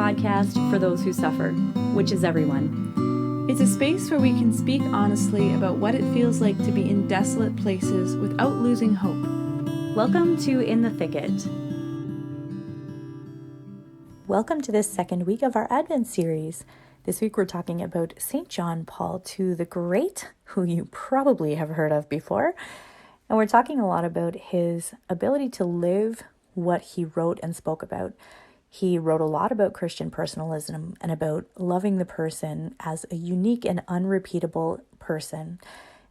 podcast for those who suffer, which is everyone. It's a space where we can speak honestly about what it feels like to be in desolate places without losing hope. Welcome to In the Thicket. Welcome to this second week of our Advent series. This week we're talking about St. John Paul II the Great, who you probably have heard of before. And we're talking a lot about his ability to live what he wrote and spoke about. He wrote a lot about Christian personalism and about loving the person as a unique and unrepeatable person.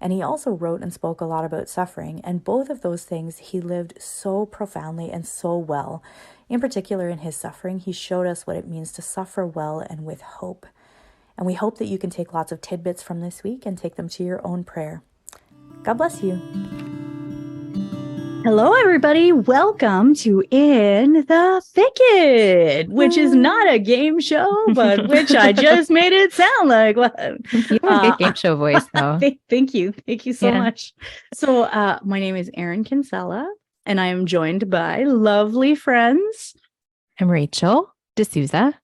And he also wrote and spoke a lot about suffering. And both of those things he lived so profoundly and so well. In particular, in his suffering, he showed us what it means to suffer well and with hope. And we hope that you can take lots of tidbits from this week and take them to your own prayer. God bless you. Hello, everybody. Welcome to In the Thicket, which is not a game show, but which I just made it sound like one. You have a good game show voice, though. Thank you. Thank you so much. So my name is Erin Kinsella, and I am joined by lovely friends. I'm Rachel D'Souza.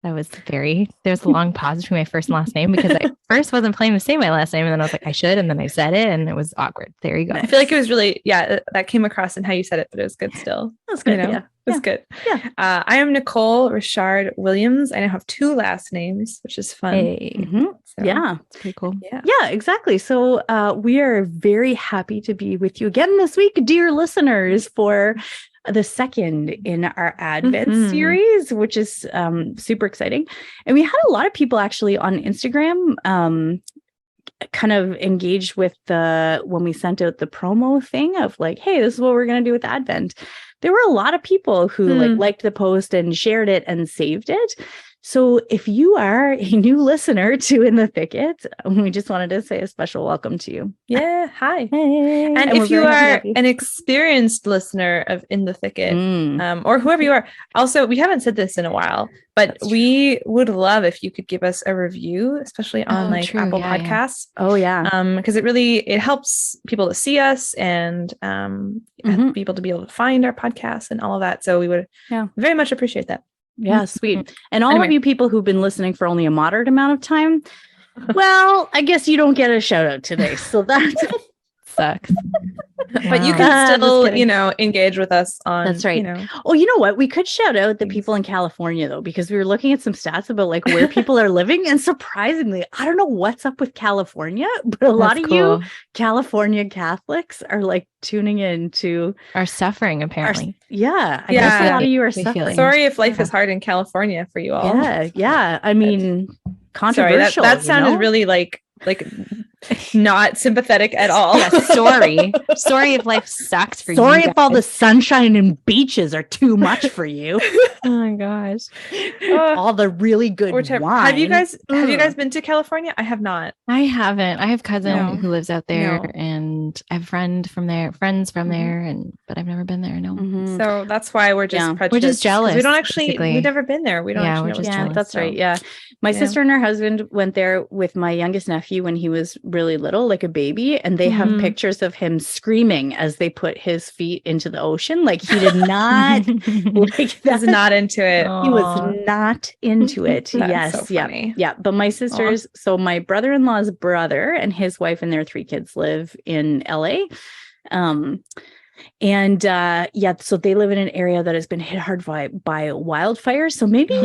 There's a long pause between my first and last name because I first wasn't planning to say my last name, and then I was like, I should, and then I said it, and it was awkward. There you go. I feel like it was really, that came across in how you said it, but it was good still. That's good. It was good. Yeah. I am Nicole Richard Williams. I now have two last names, which is fun. Hey. Mm-hmm. So, yeah. It's pretty cool. Yeah, exactly. So we are very happy to be with you again this week, dear listeners, for the second in our Advent series, which is super exciting. And we had a lot of people actually on Instagram kind of engaged with when we sent out the promo thing of like, hey, this is what we're going to do with Advent. There were a lot of people who liked the post and shared it and saved it. So if you are a new listener to In the Thicket, we just wanted to say a special welcome to you. Yeah. Hi. Hey. And if you are an experienced listener of In the Thicket, or whoever you are, also, we haven't said this in a while, but we would love if you could give us a review, especially on Apple Podcasts. Oh yeah. Because it helps people to see us and people to be able to find our podcast and all of that. So we would very much appreciate that. Yeah, sweet. And all of you people who've been listening for only a moderate amount of time, well, I guess you don't get a shout out today. So that sucks. But you can still, engage with us on. That's right. Oh, you know what? We could shout out the people in California, though, because we were looking at some stats about like where people are living. And surprisingly, I don't know what's up with California, but a lot of you California Catholics are like tuning in to our suffering, apparently. I guess a lot of you are suffering. Sorry if life is hard in California for you all. Yeah. I mean, controversial. Sorry, that sounded really like not sympathetic at all. Yeah, sorry if life sucks for you. Sorry if all the sunshine and beaches are too much for you. Oh my gosh. All the really good wine. Have you guys been to California? I have not. I haven't. I have a cousin who lives out there and I have friends from there, but I've never been there. No. Mm-hmm. So that's why we're just prejudiced. We're just jealous. We don't actually, we've never been there. We don't actually know. Yeah, that's right. Yeah. My sister and her husband went there with my youngest nephew when he was really little, like a baby. And they have pictures of him screaming as they put his feet into the ocean. Like he did not like that. Was not into it. He was not into it. Yes. So funny. Yeah. But my sisters, so my brother-in-law's brother and his wife and their 3 kids live in LA. So they live in an area that has been hit hard by wildfires. So maybe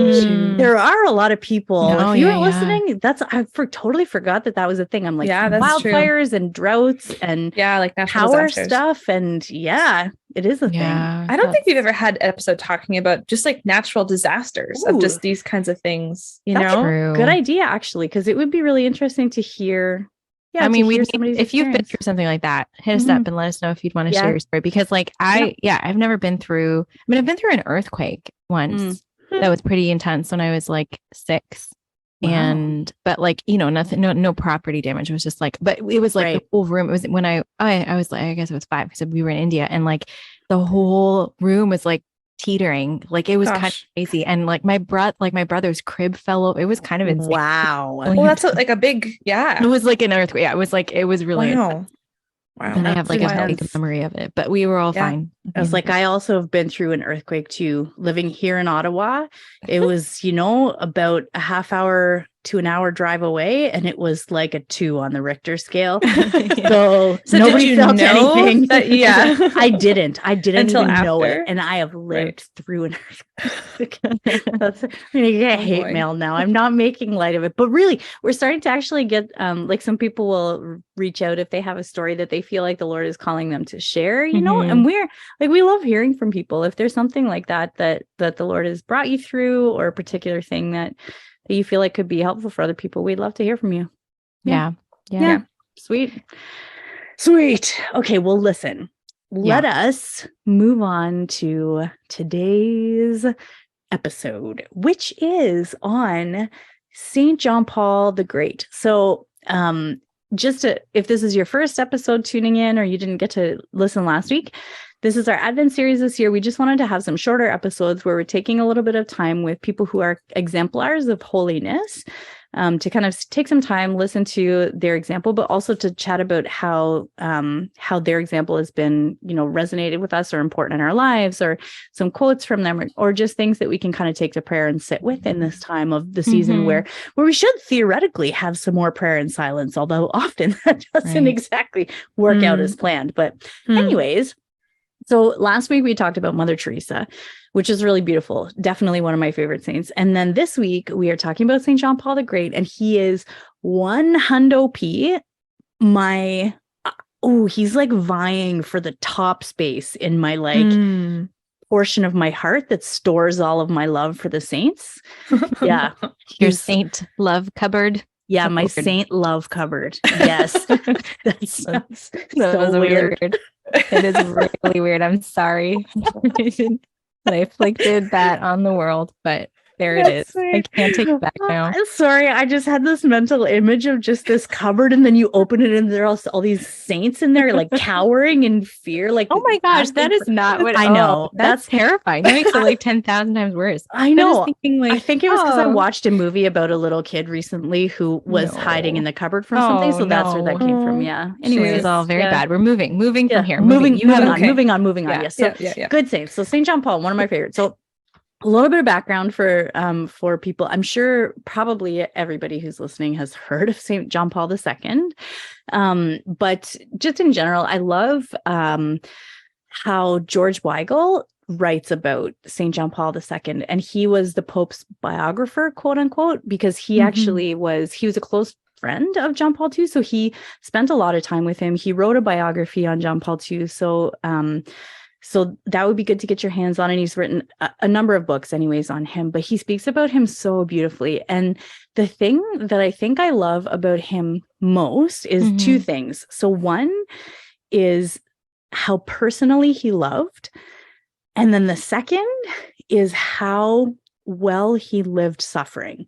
there are a lot of people. If you were listening, I totally forgot that was a thing. I'm like, that's wildfires true. and droughts and like power stuff. And it is a thing. I don't think we've ever had an episode talking about just like natural disasters of just these kinds of things. That's a good idea, actually, because it would be really interesting to hear. Yeah, I mean, if you've been through something like that, hit us up and let us know if you'd want to share your story. Because I've never been through, I've been through an earthquake once that was pretty intense when I was like 6. Wow. But like, nothing, no property damage. It was just like, but it was like the whole room. It was when I was like, I guess it was 5 because we were in India and like the whole room was like teetering. Like it was kind of crazy. And like my brother's crib fell over. It was kind of insane. Wow. Well, that's like a big, It was like an earthquake. Yeah. It was really, Wow. And I have like a intense. vague memory of it, but we were all fine. I was like, I also have been through an earthquake too, living here in Ottawa. It was, about a half hour to an hour drive away, and it was like a 2 on the Richter scale. So nobody did you felt know anything. that- I didn't Until even know after? it, and I have lived through an earthquake. I'm gonna get hate mail now. I'm not making light of it, but really, we're starting to actually get like some people will reach out if they have a story that they feel like the Lord is calling them to share, and we're like, we love hearing from people. If there's something like that the Lord has brought you through, or a particular thing that you feel like could be helpful for other people, we'd love to hear from you. Yeah. Sweet. Okay, well, listen, let us move on to today's episode, which is on St. John Paul the Great. So if this is your first episode tuning in, or you didn't get to listen last week, this is our Advent series this year. We just wanted to have some shorter episodes where we're taking a little bit of time with people who are exemplars of holiness, to kind of take some time, listen to their example, but also to chat about how their example has been, resonated with us or important in our lives, or some quotes from them, or just things that we can kind of take to prayer and sit with in this time of the season where we should theoretically have some more prayer and silence, although often that doesn't exactly work out as planned. But anyways, so last week we talked about Mother Teresa, which is really beautiful. Definitely one of my favorite saints. And then this week we are talking about St. John Paul the Great, and he is 100p. He's like vying for the top space in my portion of my heart that stores all of my love for the saints. Yeah. Your saint love cupboard. Yeah, my saint love cupboard. Yes. That was weird. It is really weird. I'm sorry that I inflicted that on the world, but there it is. I can't take it back now. Sorry, I just had this mental image of just this cupboard, and then you open it and there are all these saints in there, like cowering in fear. Like, oh my gosh, that is not what I know. That's terrifying. That makes it like 10,000 times worse. I know. I think it was because I watched a movie about a little kid recently who was hiding in the cupboard from something. So that's where that came from. Yeah. Anyways, it's all very bad. We're moving from here. Moving on. Yes. So good saints. So St. John Paul, one of my favorites. So a little bit of background for people. I'm sure probably everybody who's listening has heard of St. John Paul II. But just in general, I love how George Weigel writes about St. John Paul II. And he was the Pope's biographer, quote unquote, because he actually was a close friend of John Paul II. So he spent a lot of time with him. He wrote a biography on John Paul II. So that would be good to get your hands on. And he's written a number of books anyways on him, but he speaks about him so beautifully. And the thing that I think I love about him most is two things. So one is how personally he loved. And then the second is how well he lived suffering.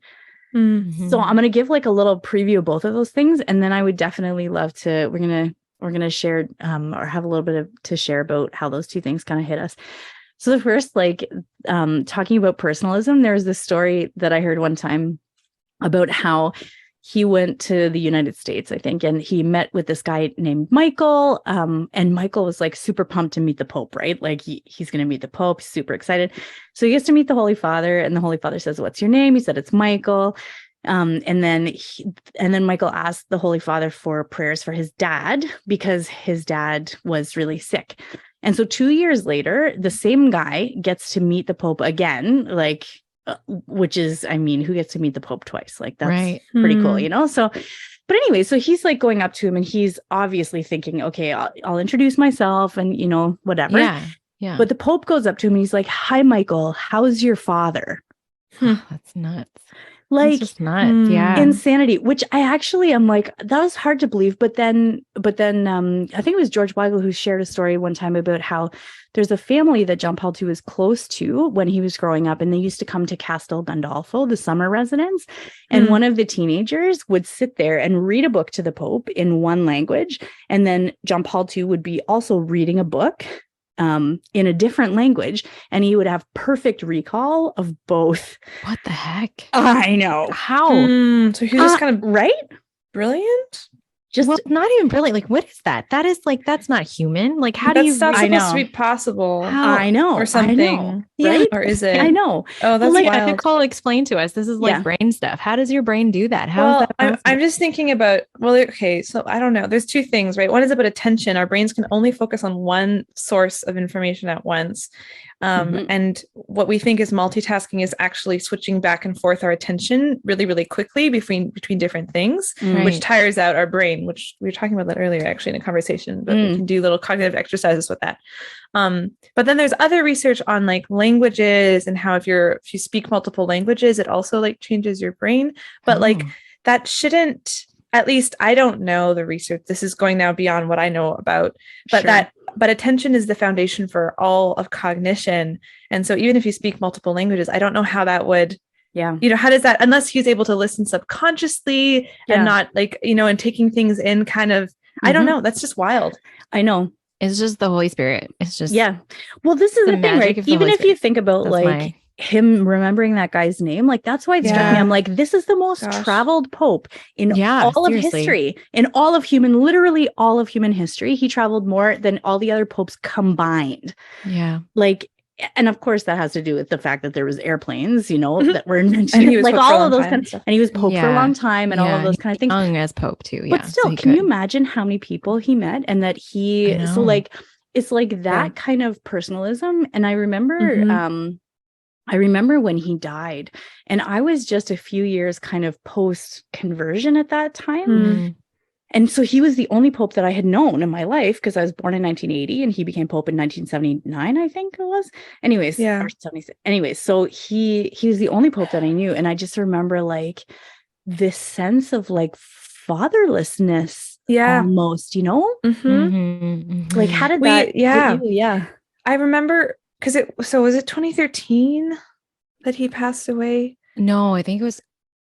So I'm going to give like a little preview of both of those things. And then I would definitely love to, we're going to share or have a little bit to share about how those two things kind of hit us. So the first, talking about personalism, there's this story that I heard one time about how he went to the United States, I think, and he met with this guy named Michael. And Michael was like super pumped to meet the Pope, right? Like he's going to meet the Pope, he's super excited. So he gets to meet the Holy Father, and the Holy Father says, "What's your name?" He said, "It's Michael." And then Michael asked the Holy Father for prayers for his dad, because his dad was really sick. And so 2 years later, the same guy gets to meet the Pope again, which is, I mean, who gets to meet the Pope twice? Like, that's pretty cool, So, but anyway, so he's like going up to him, and he's obviously thinking, okay, I'll introduce myself and, whatever. Yeah. But the Pope goes up to him and he's like, "Hi, Michael, how's your father?" That's nuts. Like, just nuts. Yeah. Insanity, which I actually am like, that was hard to believe. But then I think it was George Weigel who shared a story one time about how there's a family that John Paul II was close to when he was growing up, and they used to come to Castel Gandolfo, the summer residence. And one of the teenagers would sit there and read a book to the Pope in one language. And then John Paul II would be also reading a book in a different language, and he would have perfect recall of both. What the heck? I know. How? So he's just kind of right? brilliant. just not even brilliant. Like, what is that? That is like, that's not human. Like, how do you? That's not I supposed to know. be possible. I know. Or something. Right? Or is it? I know. Oh, that's like, wild. Nicole, explain to us. This is like brain stuff. How does your brain do that? How is that possible? I'm just thinking about, okay, so I don't know. There's two things, right? One is about attention. Our brains can only focus on one source of information at once. And what we think is multitasking is actually switching back and forth our attention really, really quickly between different things, which tires out our brain, which we were talking about that earlier, actually, in a conversation, but we can do little cognitive exercises with that. But then there's other research on like languages and how if you speak multiple languages, it also like changes your brain. But like that shouldn't, at least I don't know the research. This is going now beyond what I know about, but but attention is the foundation for all of cognition. And so even if you speak multiple languages, I don't know how that would, how does that, unless he's able to listen subconsciously and not like, and taking things in kind of, I don't know. That's just wild. I know. It's just the Holy Spirit. It's just, well, this is the thing, right? Even if you think about like him remembering that guy's name, like that's why it struck me. I'm like, this is the most traveled Pope in all of history, in all of literally all of human history. He traveled more than all the other popes combined. Yeah. Like, and of course that has to do with the fact that there was airplanes, that were invented, and he was like all of those kind of stuff. And he was Pope for a long time and all of those kind of things. Young as Pope too. But still, so can you imagine how many people he met and that so like, it's like that kind of personalism. And I remember when he died, and I was just a few years kind of post conversion at that time. And so he was the only Pope that I had known in my life, because I was born in 1980 and he became Pope in 1979, I think it was. Anyways, or 76. Anyways, so he was the only Pope that I knew. And I just remember like this sense of like fatherlessness almost, like how did that hit you? I remember, was it 2013 that he passed away? No, I think it was.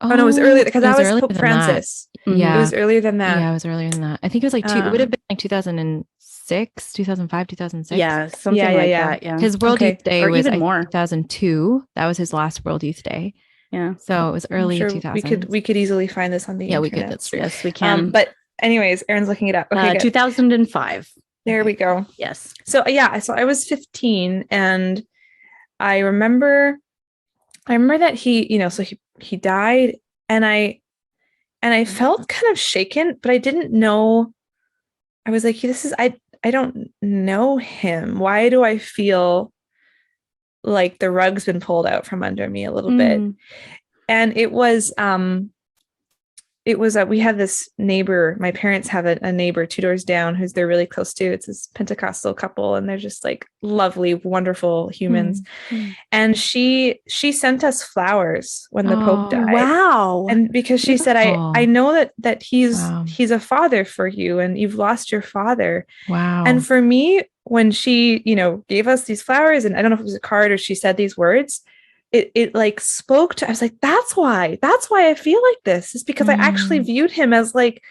Oh no, it was earlier, because that was Pope Francis. Yeah, it was earlier than that. Yeah, it was earlier than that. I think it was like it would have been like 2006, 2005, 2006. Yeah, something like that. Yeah, his World Youth Day was even more 2002. That was his last World Youth Day. Yeah, so it was early 2000. We could easily find this on the internet. We could. That's true. Yes, we can. But anyways, Erin's looking it up. Okay, 2005. There we go. Yes. So so I was 15, and I remember that he, so he died, and I felt kind of shaken, but I didn't know. I was like, I don't know him. Why do I feel like the rug's been pulled out from under me a little bit? And it was we have this neighbor. My parents have a neighbor 2 doors down who's they're really close to. It's this Pentecostal couple, and they're just like lovely, wonderful humans. And she sent us flowers when the Pope died. Wow. And because she said, I know that he's a father for you, and you've lost your father. Wow. And for me, when she, gave us these flowers, and I don't know if it was a card or she said these words, it like spoke to, I was like, that's why I feel like this, is because I actually viewed him as like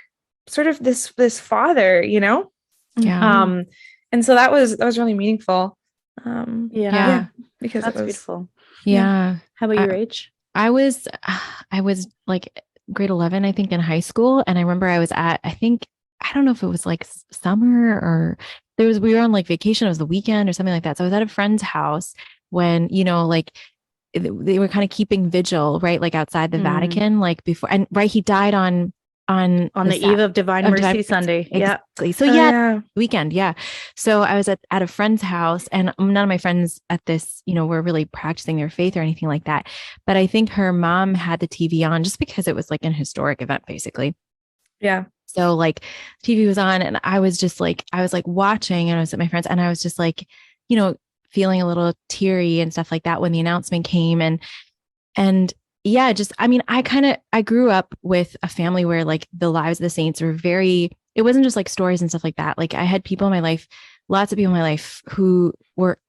sort of this father, Yeah. And so that was really meaningful. Because that's beautiful. Yeah. How about you, Rach? I was like grade 11, I think, in high school. And I remember I was I don't know if it was like summer or we were on like vacation. It was the weekend or something like that. So I was at a friend's house when, like they were kind of keeping vigil, right? Like outside the Vatican, like before, and he died on the eve of Divine Mercy Sunday. Exactly. So weekend. Yeah. So I was at a friend's house, and none of my friends at this, were really practicing their faith or anything like that. But I think her mom had the TV on just because it was like an historic event, basically. Yeah. So like TV was on, and I was watching, and I was at my friends, and I was just like, feeling a little teary and stuff like that when the announcement came. And yeah, just, I mean, I grew up with a family where like the lives of the saints were it wasn't just like stories and stuff like that. Like I had people in my life, lots of people in my life who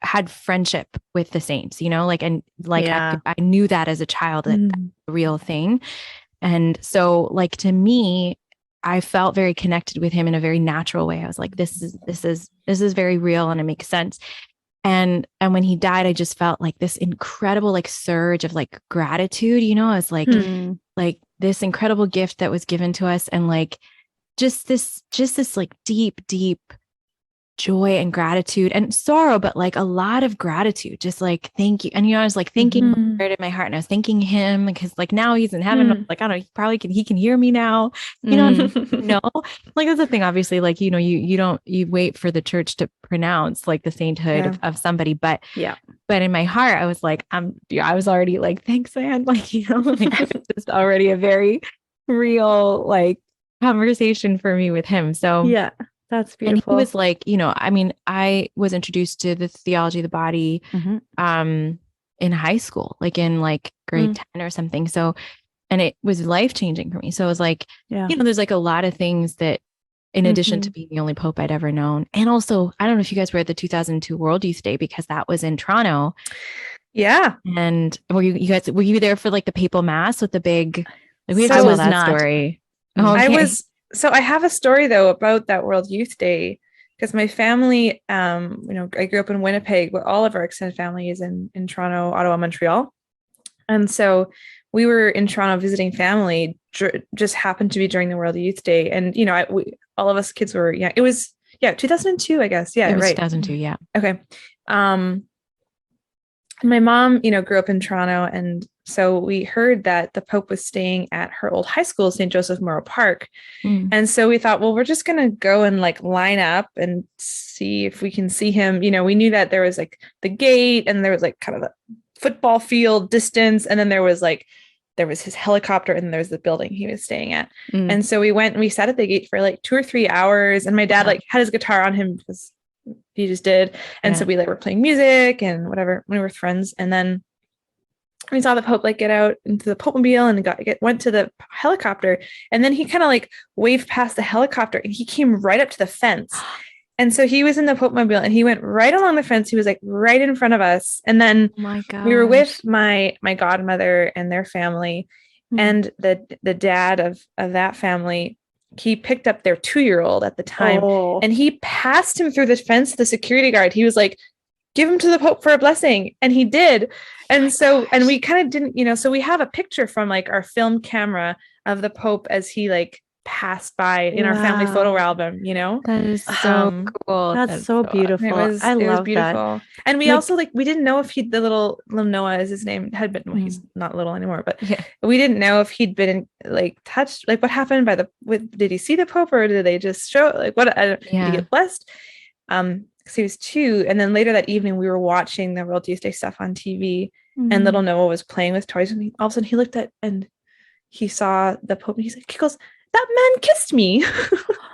had friendship with the saints, I knew that as a child, that's a real thing. And so like, to me, I felt very connected with him in a very natural way. I was like, this is very real, and it makes sense. And when he died, I just felt like this incredible like surge of like gratitude, I was like, like this incredible gift that was given to us. And like, just this like deep joy and gratitude and sorrow, but like a lot of gratitude, just like, thank you. And, I was like thinking in my heart, and I was thanking him because like now he's in heaven. Like, I don't know, he can hear me now, no, like that's the thing, obviously, like, you wait for the church to pronounce like the sainthood of somebody, but in my heart, I was like, I was already like, thanks, man. Like, like it's just already a very real, like, conversation for me with him. So yeah. That's beautiful. And he was like, I was introduced to the theology of the body in high school, like in like grade 10 or something. So, and it was life-changing for me. So it was like, there's like a lot of things that, in addition to being the only pope I'd ever known. And also, I don't know if you guys were at the 2002 World Youth Day, because that was in Toronto. Yeah. And were you there for like the papal mass with the big, like, we tell that story. Oh, okay. So I have a story though about that World Youth Day, because my family, I grew up in Winnipeg, but all of our extended family is in Toronto, Ottawa, Montreal. And so we were in Toronto visiting family, just happened to be during the World Youth Day. And, all of us kids were, it was, 2002, I guess. Yeah, it was right. 2002. Yeah. Okay. My mom, grew up in Toronto, and so we heard that the Pope was staying at her old high school, St. Joseph Memorial Park. And so we thought, well, we're just going to go and like line up and see if we can see him. We knew that there was like the gate, and there was like kind of a football field distance. And then there was his helicopter, and there was the building he was staying at. And so we went and we sat at the gate for like 2 or 3 hours. And my dad like had his guitar on him because he just did. And so we like were playing music and whatever when we were friends. And then we saw the Pope like get out into the Pope-mobile and went to the helicopter. And then he kind of like waved past the helicopter, and he came right up to the fence. And so he was in the Pope-mobile, and he went right along the fence. He was like right in front of us. And then we were with my godmother and their family, and the dad of that family. He picked up their 2-year-old at the time, and he passed him through the fence to the security guard. He was like, give him to the Pope for a blessing. And he did. And and we kind of didn't, so we have a picture from like our film camera of the Pope as he like passed by in our family photo album, That is so cool. That's so beautiful. I love beautiful. That. And we also we didn't know if the little Noah is his name, had been, well, he's not little anymore, but we didn't know if he'd been like touched, like what happened did he see the Pope, or did they just show did he get blessed? Because he was 2. And then later that evening we were watching the World Youth Day stuff on TV, and little Noah was playing with toys, and all of a sudden he looked at and he saw the Pope, and he goes, that man kissed me.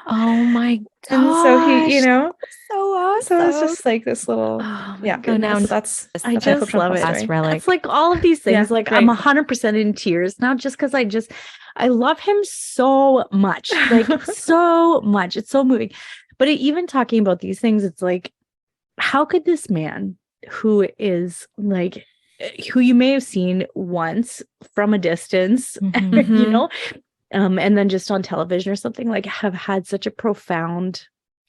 Oh my god! And so he, so awesome. So it's just like this little, Now that's I just love it. Relic. It's like all of these things. Like I'm 100% in tears now, just because I love him so much, like so much. It's so moving. But even talking about these things, it's like, how could this man who is like, who you may have seen once from a distance, and then just on television or something, like have had such a profound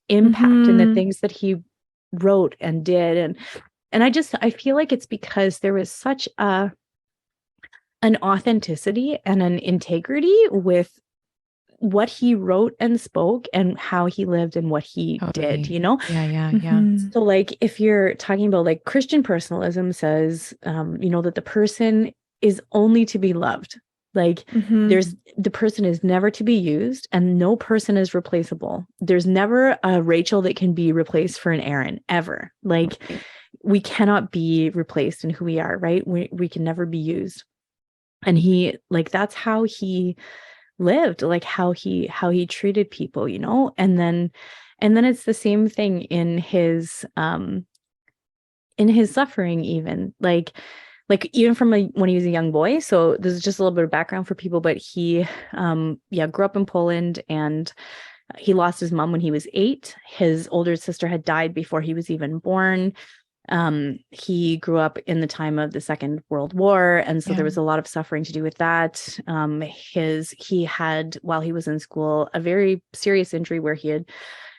impact in the things that he wrote and did. And I feel like it's because there was such an authenticity and an integrity with what he wrote and spoke and how he lived and what he did, Yeah. So like, if you're talking about like Christian personalism says, that the person is only to be loved. Like the person is never to be used, and no person is replaceable. There's never a Rachel that can be replaced for an Aaron ever. Like we cannot be replaced in who we are, right? We can never be used. And he, like, that's how he lived, like how he treated people, and then it's the same thing in his suffering, even like even from when he was a young boy. So this is just a little bit of background for people, but he grew up in Poland, and he lost his mom when he was 8. His older sister had died before he was even born. He grew up in the time of the Second World War, and so there was a lot of suffering to do with that. He had, while he was in school, a very serious injury where he had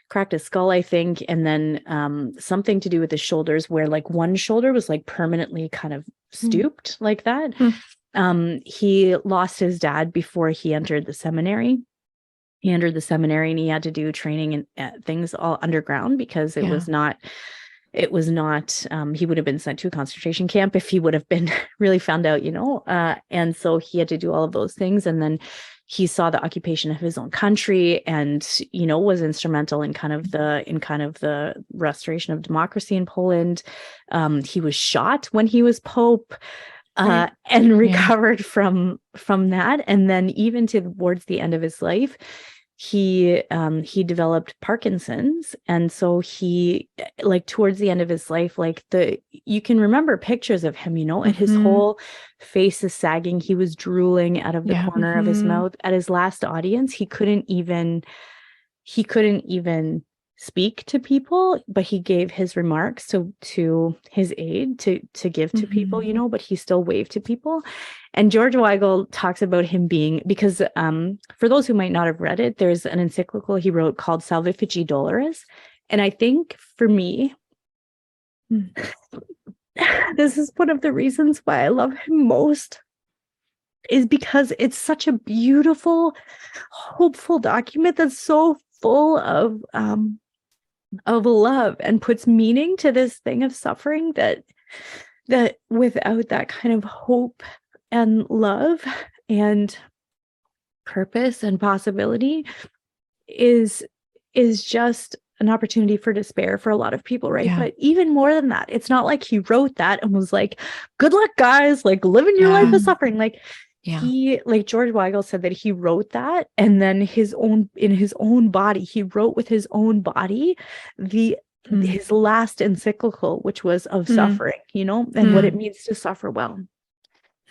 cracked his skull, I think, and then something to do with his shoulders, where like one shoulder was like permanently kind of stooped like that. He lost his dad before he entered the seminary. he entered the seminary and he had to do training and things all underground because it was not, he would have been sent to a concentration camp if he would have been really found out, and so he had to do all of those things. And then he saw the occupation of his own country and, was instrumental in kind of the restoration of democracy in Poland. He was shot when he was Pope. And recovered from that. And then even towards the end of his life, he developed Parkinson's. And so he, like, towards the end of his life, you can remember pictures of him, and his whole face is sagging. He was drooling out of the corner of his mouth. At his last audience, he couldn't even speak to people, but he gave his remarks to his aide to give to people, but he still waved to people. And George Weigel talks about him being, because for those who might not have read it, there's an encyclical he wrote called Salvifici Doloris. And I think for me, this is one of the reasons why I love him most, is because it's such a beautiful, hopeful document that's so full of love and puts meaning to this thing of suffering that without that kind of hope and love and purpose and possibility is just an opportunity for despair for a lot of people, right? But even more than that, it's not like he wrote that and was like, good luck, guys, like living your life of suffering. He, like George Weigel said, that he wrote that, and then in his own body, he wrote with his own body his last encyclical, which was of suffering, and what it means to suffer well.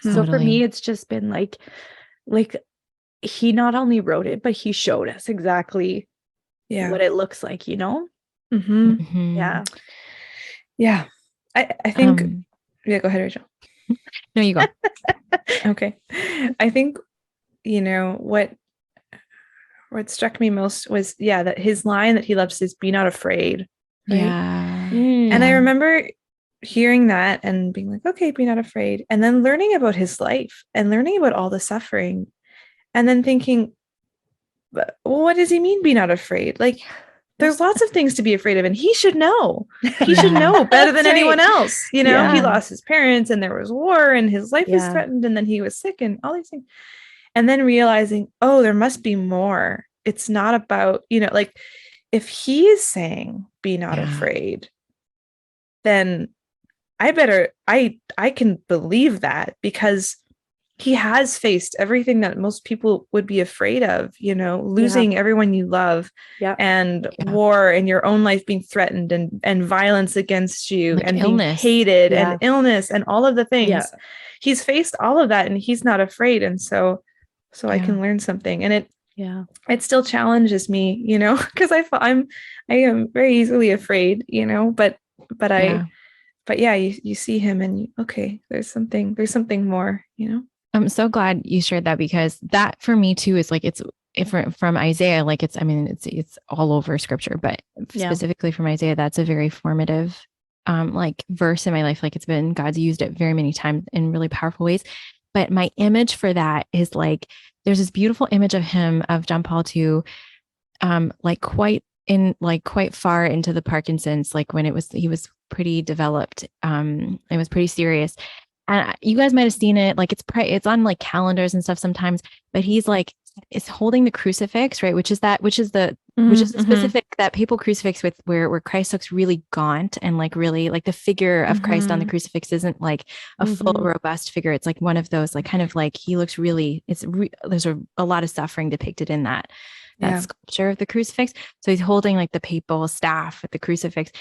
So for me, it's just been like he not only wrote it, but he showed us exactly what it looks like, Yeah. I think go ahead, Rachel. No, you go. Okay. I think, what struck me most was, that his line that he loves is "be not afraid." Right? Yeah. And I remember hearing that and being like, okay, be not afraid. And then learning about his life and learning about all the suffering. And then thinking, well, what does he mean, be not afraid? Like, there's lots of things to be afraid of, and he should know. He should know better than anyone else. He lost his parents, and there was war, and his life was threatened, and then he was sick, and all these things. And then realizing, oh, there must be more. It's not about, if he is saying, be not afraid, then I can believe that, because he has faced everything that most people would be afraid of, losing everyone you love, and war, and your own life being threatened, and violence against you, like and illness. Being hated, and illness, and all of the things. Yeah. He's faced all of that, and he's not afraid. And so I can learn something. And it still challenges me, because I am very easily afraid, but you see him and there's something more, I'm so glad you shared that, because that for me too is like, it's different from Isaiah. Like it's all over scripture, but specifically from Isaiah, that's a very formative verse in my life. Like God's used it very many times in really powerful ways. But my image for that is like, there's this beautiful image of him, of John Paul II, quite far into the Parkinson's, like when he was pretty developed. It was pretty serious. And you guys might have seen it, like it's on like calendars and stuff sometimes, but he's like, is holding the crucifix, right? Which is the specific, that papal crucifix with where Christ looks really gaunt, and like really like the figure of Christ on the crucifix isn't like a full robust figure. It's like one of those, like kind of like he looks really, there's a lot of suffering depicted in that sculpture of the crucifix. So he's holding like the papal staff with the crucifix,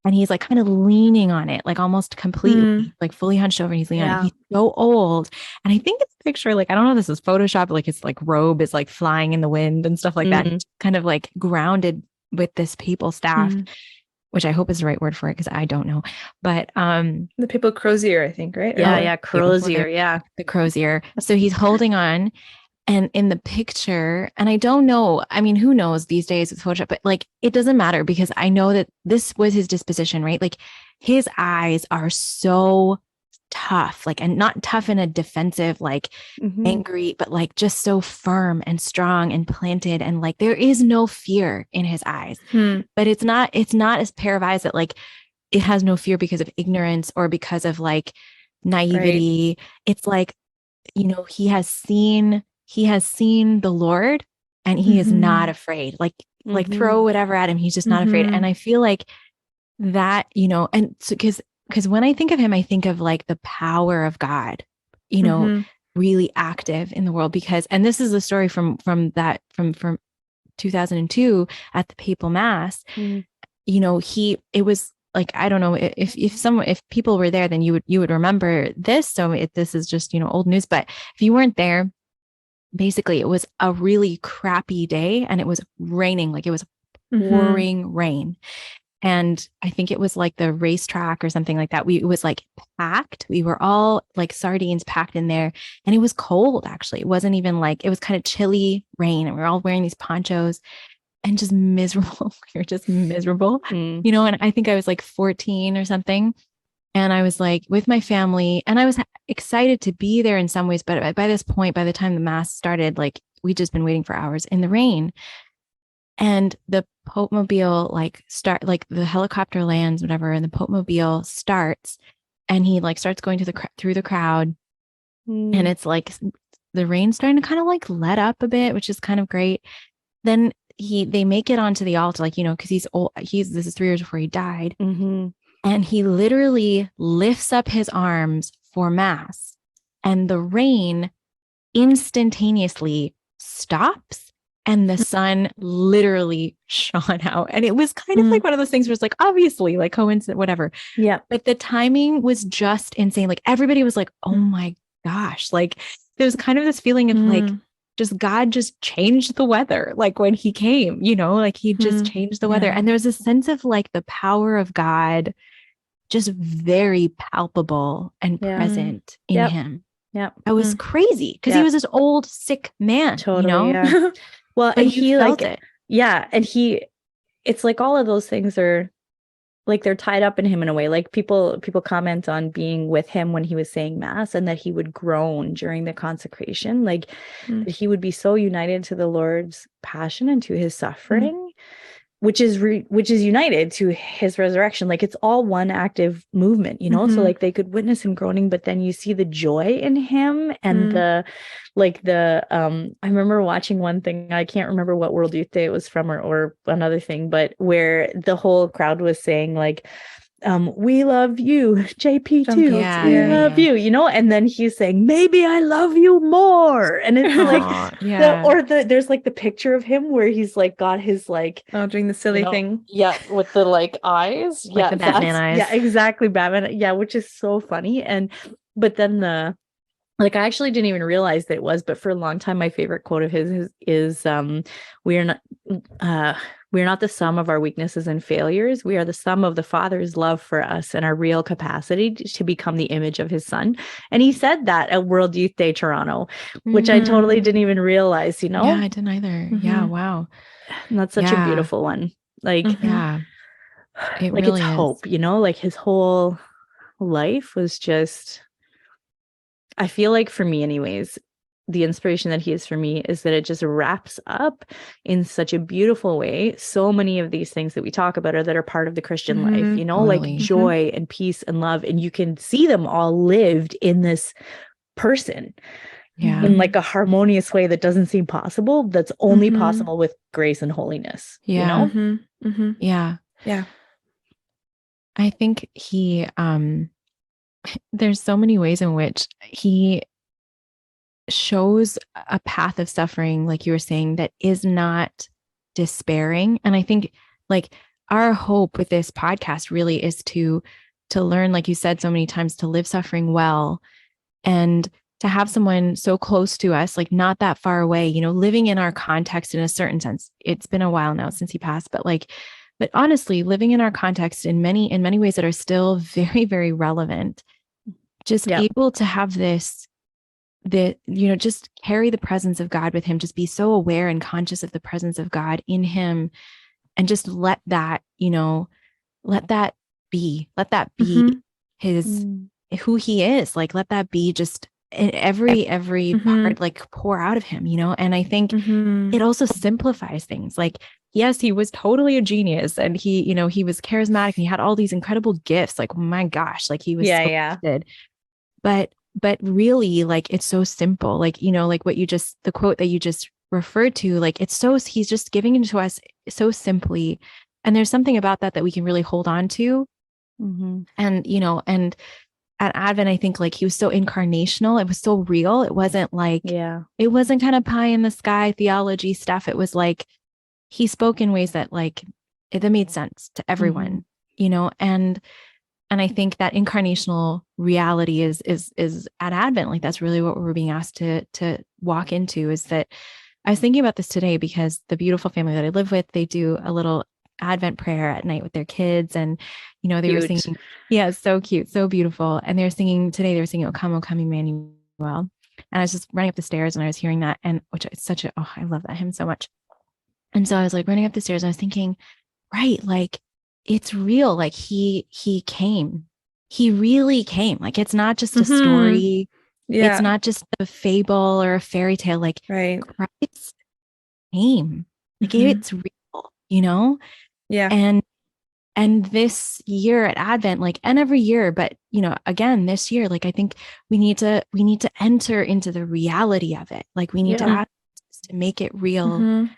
and he's like kind of leaning on it, like almost completely, like fully hunched over, and he's leaning on it. He's so old. And I think it's a picture, like, I don't know if this is Photoshop, but like his like robe is like flying in the wind and stuff like that. It's kind of like grounded with this papal staff, which I hope is the right word for it, because I don't know. But the papal crozier, I think, right? Crozier, the crozier. So he's holding on. And in the picture, and I don't know, I mean, who knows these days with Photoshop, but like, it doesn't matter, because I know that this was his disposition, right? Like his eyes are so tough, like, and not tough in a defensive, like angry, but like just so firm and strong and planted. And like, there is no fear in his eyes, but it's not as pair of eyes that like, it has no fear because of ignorance or because of like naivety. Right. It's like, he has seen the Lord and he is not afraid. Like throw whatever at him. He's just not afraid. And I feel like that, and so, because when I think of him, I think of like the power of God, really active in the world, and this is the story from 2002 at the Papal Mass. It was like, I don't know if people were there, then you would remember this. So this is just, old news, but if you weren't there, basically it was a really crappy day and it was raining, like it was pouring rain. And I think it was like the racetrack or something like that. It was like packed. We were all like sardines packed in there, and it was cold. Actually, it wasn't even like, it was kind of chilly rain, and we were all wearing these ponchos and just miserable. We were just miserable, And I think I was like 14 or something. And I was like with my family, and I was excited to be there in some ways. But by this point, by the time the Mass started, like we'd just been waiting for hours in the rain. And the Pope Mobile the helicopter lands, whatever, and the Pope Mobile starts, and he like starts going through the crowd, and it's like the rain's starting to kind of like let up a bit, which is kind of great. Then they make it onto the altar, like because he's old. This is 3 years before he died, and he literally lifts up his arms for Mass, and the rain instantaneously stops. And the sun literally shone out. And it was kind of like one of those things where it's like, obviously, like coincidence, whatever. Yeah. But the timing was just insane. Like everybody was like, oh my gosh. Like there was kind of this feeling of like, God just changed the weather. Like when he came, like he just changed the weather. And there was a sense of like the power of God, just very palpable and present in him. Yeah. That was crazy because he was this old, sick man, Totally, yeah. Well, but and he felt it. Yeah. And it's like all of those things are like, they're tied up in him in a way. Like people comment on being with him when he was saying Mass, and that he would groan during the consecration, like that he would be so united to the Lord's passion and to his suffering, which is united to his resurrection. Like it's all one active movement, so like they could witness him groaning, but then you see the joy in him and I remember watching one thing, I can't remember what World Youth Day it was from or another thing, but where the whole crowd was saying like, we love you, JP too. We love you, and then he's saying, maybe I love you more. And it's like, there's like the picture of him where he's like got his like, doing the silly thing. Yeah. With the like eyes. Like the Batman eyes. Yeah, exactly. Batman. Yeah. Which is so funny. But then I actually didn't even realize that it was, but for a long time, my favorite quote of his is, we are not the sum of our weaknesses and failures. We are the sum of the Father's love for us and our real capacity to become the image of his Son. And he said that at World Youth Day Toronto, which I totally didn't even realize, Yeah, I didn't either. Yeah, wow. And that's such a beautiful one. Like, yeah, it like really it's hope, like his whole life was just, I feel like for me anyways, the inspiration that he is for me is that it just wraps up in such a beautiful way so many of these things that we talk about that are part of the Christian life, totally. Like joy and peace and love, and you can see them all lived in this person in like a harmonious way that doesn't seem possible, that's only possible with grace and holiness. Yeah. Yeah. I think he there's so many ways in which he shows a path of suffering, like you were saying, that is not despairing. And I think like our hope with this podcast really is to learn, like you said so many times, to live suffering well, and to have someone so close to us, like not that far away, living in our context in a certain sense. It's been a while now since he passed, but honestly, living in our context in many ways that are still very, very relevant, just able to have this, just carry the presence of God with him, just be so aware and conscious of the presence of God in him, and just let that be his who he is. Like, let that be just in every part, like pour out of him, And I think it also simplifies things. Like, yes, he was totally a genius, and he was charismatic, and he had all these incredible gifts. Like, my gosh, like he was so gifted. But really, like, it's so simple. Like, like the quote that you just referred to, like, he's just giving it to us so simply. And there's something about that we can really hold on to. And, and at Advent, I think, like, he was so incarnational. It was so real. It wasn't like, it wasn't kind of pie in the sky theology stuff. It was like, he spoke in ways that, like, that made sense to everyone, and I think that incarnational reality is at Advent. Like, that's really what we're being asked to walk into. Is that I was thinking about this today because the beautiful family that I live with, they do a little Advent prayer at night with their kids, and they were singing, it's so cute, so beautiful. And they were singing, "O come, Emmanuel." And I was just running up the stairs and I was hearing that, and which is I love that hymn so much. And so I was like running up the stairs and I was thinking, right, like, it's real. Like, he came, he really came. Like, it's not just a story. It's not just a fable or a fairy tale. Like, Christ came. Like, it's real, And this year at Advent, like, and every year, but again, this year, like, I think we need to enter into the reality of it. Like, we need to ask to make it real.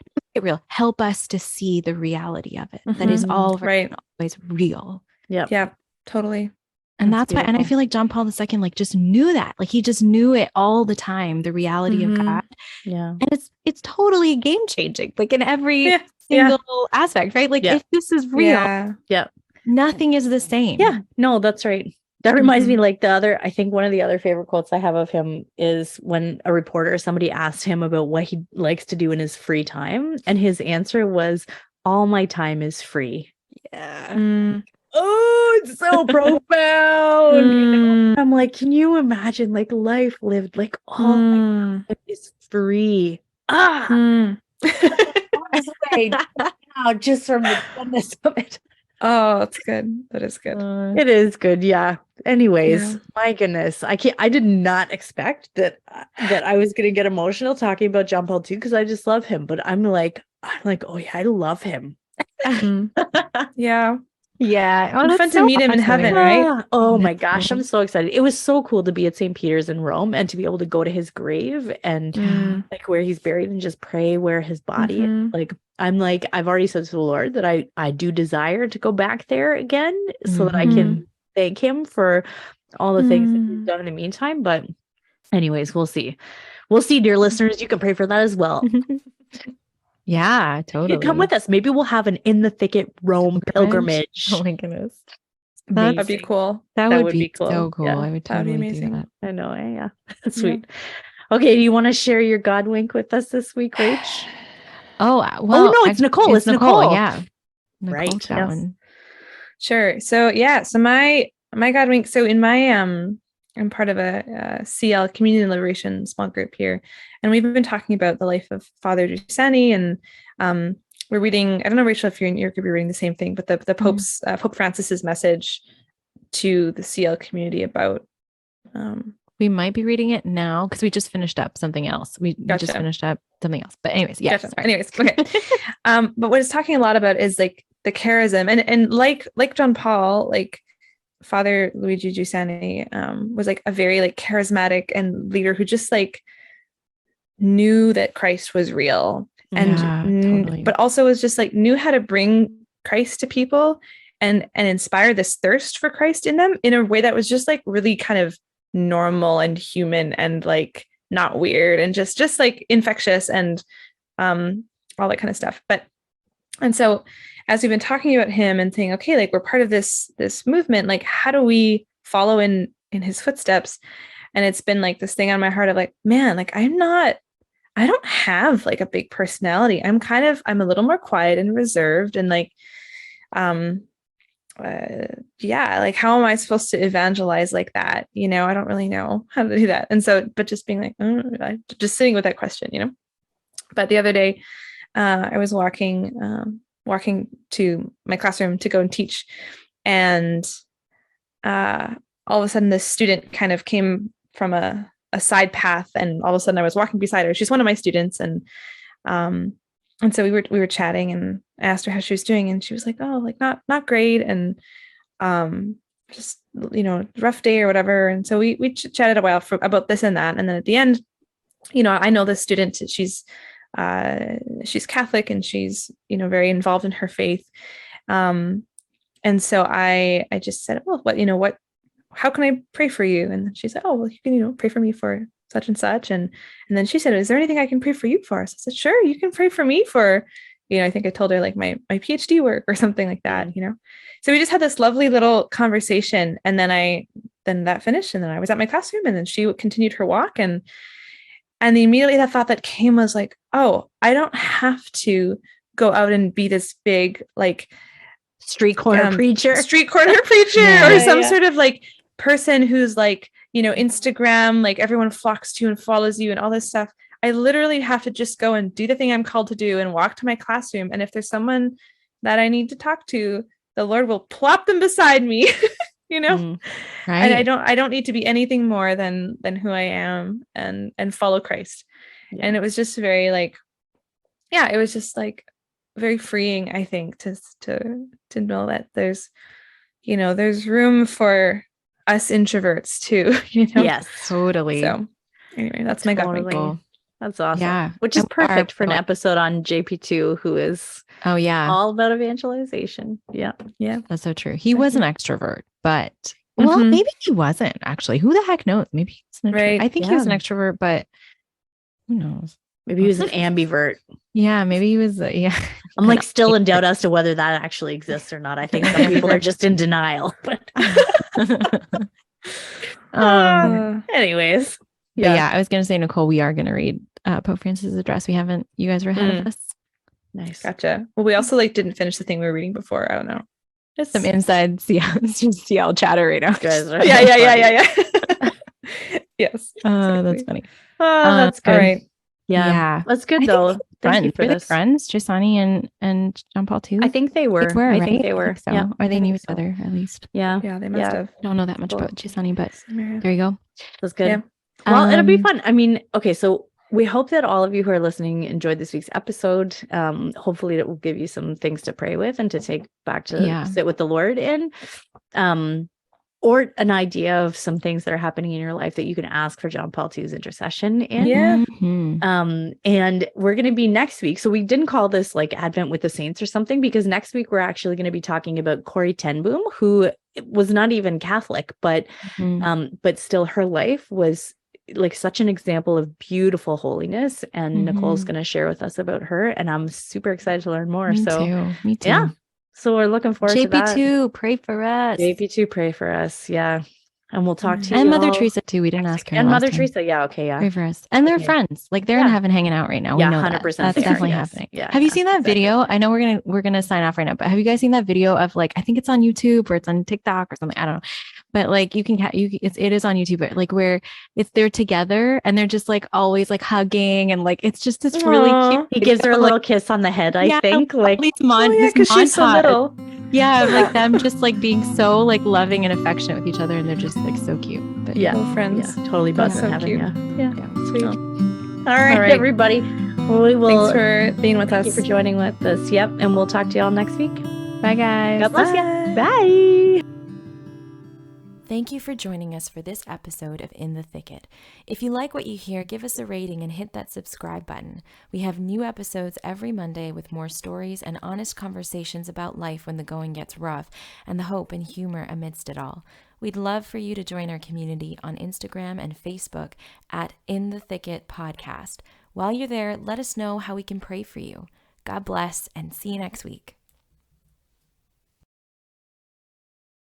Help us to see the reality of it. That is always real. Yeah, totally. And that's why, and I feel like John Paul II, like, just knew that. Like, he just knew it all the time, the reality of God. Yeah. And it's totally game changing, like, in every single aspect, right? Like, if this is real, nothing is the same. Yeah, no, that's right. That reminds me, like, I think one of the other favorite quotes I have of him is when a reporter, somebody asked him about what he likes to do in his free time. And his answer was, "All my time is free." Yeah. Oh, it's so profound. I'm like, can you imagine, like, life lived, like, all my time is free. Just from the goodness of it. Oh, that's good. That is good. It is good. Yeah. Anyways, my goodness, I did not expect that I was going to get emotional talking about John Paul II, because I just love him. But I'm like, oh yeah, I love him. Yeah. Yeah. Oh, it's fun to meet him in heaven, right? Oh my gosh, I'm so excited. It was so cool to be at St. Peter's in Rome and to be able to go to his grave and like where he's buried and just pray where his body is. Like, I've already said to the Lord that I do desire to go back there again so that I can thank him for all the things that he's done in the meantime. But anyways, we'll see. We'll see, dear listeners. You can pray for that as well. Yeah, totally. Come with us. Maybe we'll have an In the Thicket Rome pilgrimage. Oh my goodness. That'd be cool. That would be cool. So cool. Yeah. I would totally do that. I know. Yeah. Sweet. Okay. Do you want to share your God wink with us this week, Rach? Oh, well. Oh, no, it's Nicole. It's Nicole. Yeah. Right. That one. Sure. So, so my God wink. So in my, I'm part of a CL, Community and Liberation small group here. And we've been talking about the life of Father Giussani, and we're reading, I don't know, Rachel, if you're in your group, you're reading the same thing, but the Pope's, Pope Francis's message to the CL community about... we might be reading it now because we just finished up something else. We just finished up something else. But anyways, yeah. Gotcha. Anyways, okay. But what it's talking a lot about is like the charism. And like John Paul, like Father Luigi Giussani was like a very like charismatic and leader who just like knew that Christ was real. And totally. But also was just like knew how to bring Christ to people and inspire this thirst for Christ in them in a way that was just like really kind of normal and human and like not weird and just like infectious and all that kind of stuff. And so as we've been talking about him and saying, okay, like we're part of this movement, like how do we follow in his footsteps? And it's been like this thing on my heart of like, man, like I don't have like a big personality. I'm a little more quiet and reserved and like, like how am I supposed to evangelize like that? I don't really know how to do that. And so, but just being like, just sitting with that question, But the other day, I was walking to my classroom to go and teach, and all of a sudden this student kind of came from a side path, and all of a sudden I was walking beside her. She's one of my students, and so we were chatting, and I asked her how she was doing, and she was like, oh, like not great, and just, rough day or whatever. And so we chatted a while about this and that, and then at the end, I know this student, she's Catholic, and she's very involved in her faith, and so I just said, well, how can I pray for you? And she said, oh, well, you can pray for me for such and such, and then she said, is there anything I can pray for you for? So I said, sure, you can pray for me for, I think I told her like my PhD work or something like that. So we just had this lovely little conversation, and then that finished, and then I was at my classroom, and then she continued her walk, and immediately that thought that came was like, oh, I don't have to go out and be this big, like, street corner preacher or some sort of like person who's like, Instagram, like everyone flocks to you and follows you and all this stuff. I literally have to just go and do the thing I'm called to do and walk to my classroom. And if there's someone that I need to talk to, the Lord will plop them beside me, right. And I don't need to be anything more than who I am and follow Christ. Yeah. And it was just very like, it was just like very freeing, I think, to know that there's room for us introverts too, Yes, totally. So anyway, that's my gut goal. That's awesome. Yeah. Which is perfect for an episode on JP2, who is all about evangelization. Yeah. Yeah. That's so true. He was an extrovert, but maybe he wasn't actually. Who the heck knows? Maybe he's an introvert. Right. I think he was an extrovert, but who knows? Maybe he was an ambivert. Yeah, maybe he was. I'm like still in doubt as to whether that actually exists or not. I think some people are just in denial. But anyways. I was going to say, Nicole, we are going to read Pope Francis' address. We haven't. You guys were ahead of us. Nice. Gotcha. Well, we also didn't finish the thing we were reading before. I don't know. Just some inside CL chatter right now. Yeah. Yes. That's funny. Oh, that's good. All right. Yeah. That's good though. Thank you for this. Friends, Gisani and John Paul too. I think they were. I think they were. So. Yeah. Or they knew each other at least. Yeah. Yeah, they must have. Don't know that much about Gisani, but there you go. That's good. Yeah. Well, it'll be fun. I mean, okay, so we hope that all of you who are listening enjoyed this week's episode. Hopefully it will give you some things to pray with and to take back to sit with the Lord in. Or an idea of some things that are happening in your life that you can ask for John Paul II's intercession in. Yeah. Mm-hmm. And we're going to be next week. So we didn't call this like Advent with the Saints or something, because next week we're actually going to be talking about Corrie ten Boom, who was not even Catholic, but still her life was like such an example of beautiful holiness. And Nicole's going to share with us about her. And I'm super excited to learn more. Me too. Yeah. So we're looking forward to that. JP2, pray for us. JP2, pray for us. Yeah. And we'll talk to you. And Mother Teresa too. We didn't ask her. And Mother Teresa. Yeah. Okay. Yeah. Pray for us. And they're friends. Like they're in heaven hanging out right now. Yeah. We know 100%. That's definitely happening. Yeah. Have you seen that video? I know we're gonna sign off right now, but have you guys seen that video of like, I think it's on YouTube or it's on TikTok or something. I don't know. But like it is on YouTube, but like where they're together and they're just like always like hugging and like it's just this really cute. He gives her a little kiss on the head, I think. Like because she's so little. Yeah, like them just like being so like loving and affectionate with each other, and they're just like so cute. But little friends, totally buzzing so heaven. Cute. Yeah, sweet. All right, everybody. We will. Thanks for being with us. Thank you for joining with us. Yep, and we'll talk to y'all next week. Bye, guys. God bless you. Bye. Thank you for joining us for this episode of In the Thicket. If you like what you hear, give us a rating and hit that subscribe button. We have new episodes every Monday with more stories and honest conversations about life when the going gets rough and the hope and humor amidst it all. We'd love for you to join our community on Instagram and Facebook at In the Thicket Podcast. While you're there, let us know how we can pray for you. God bless and see you next week.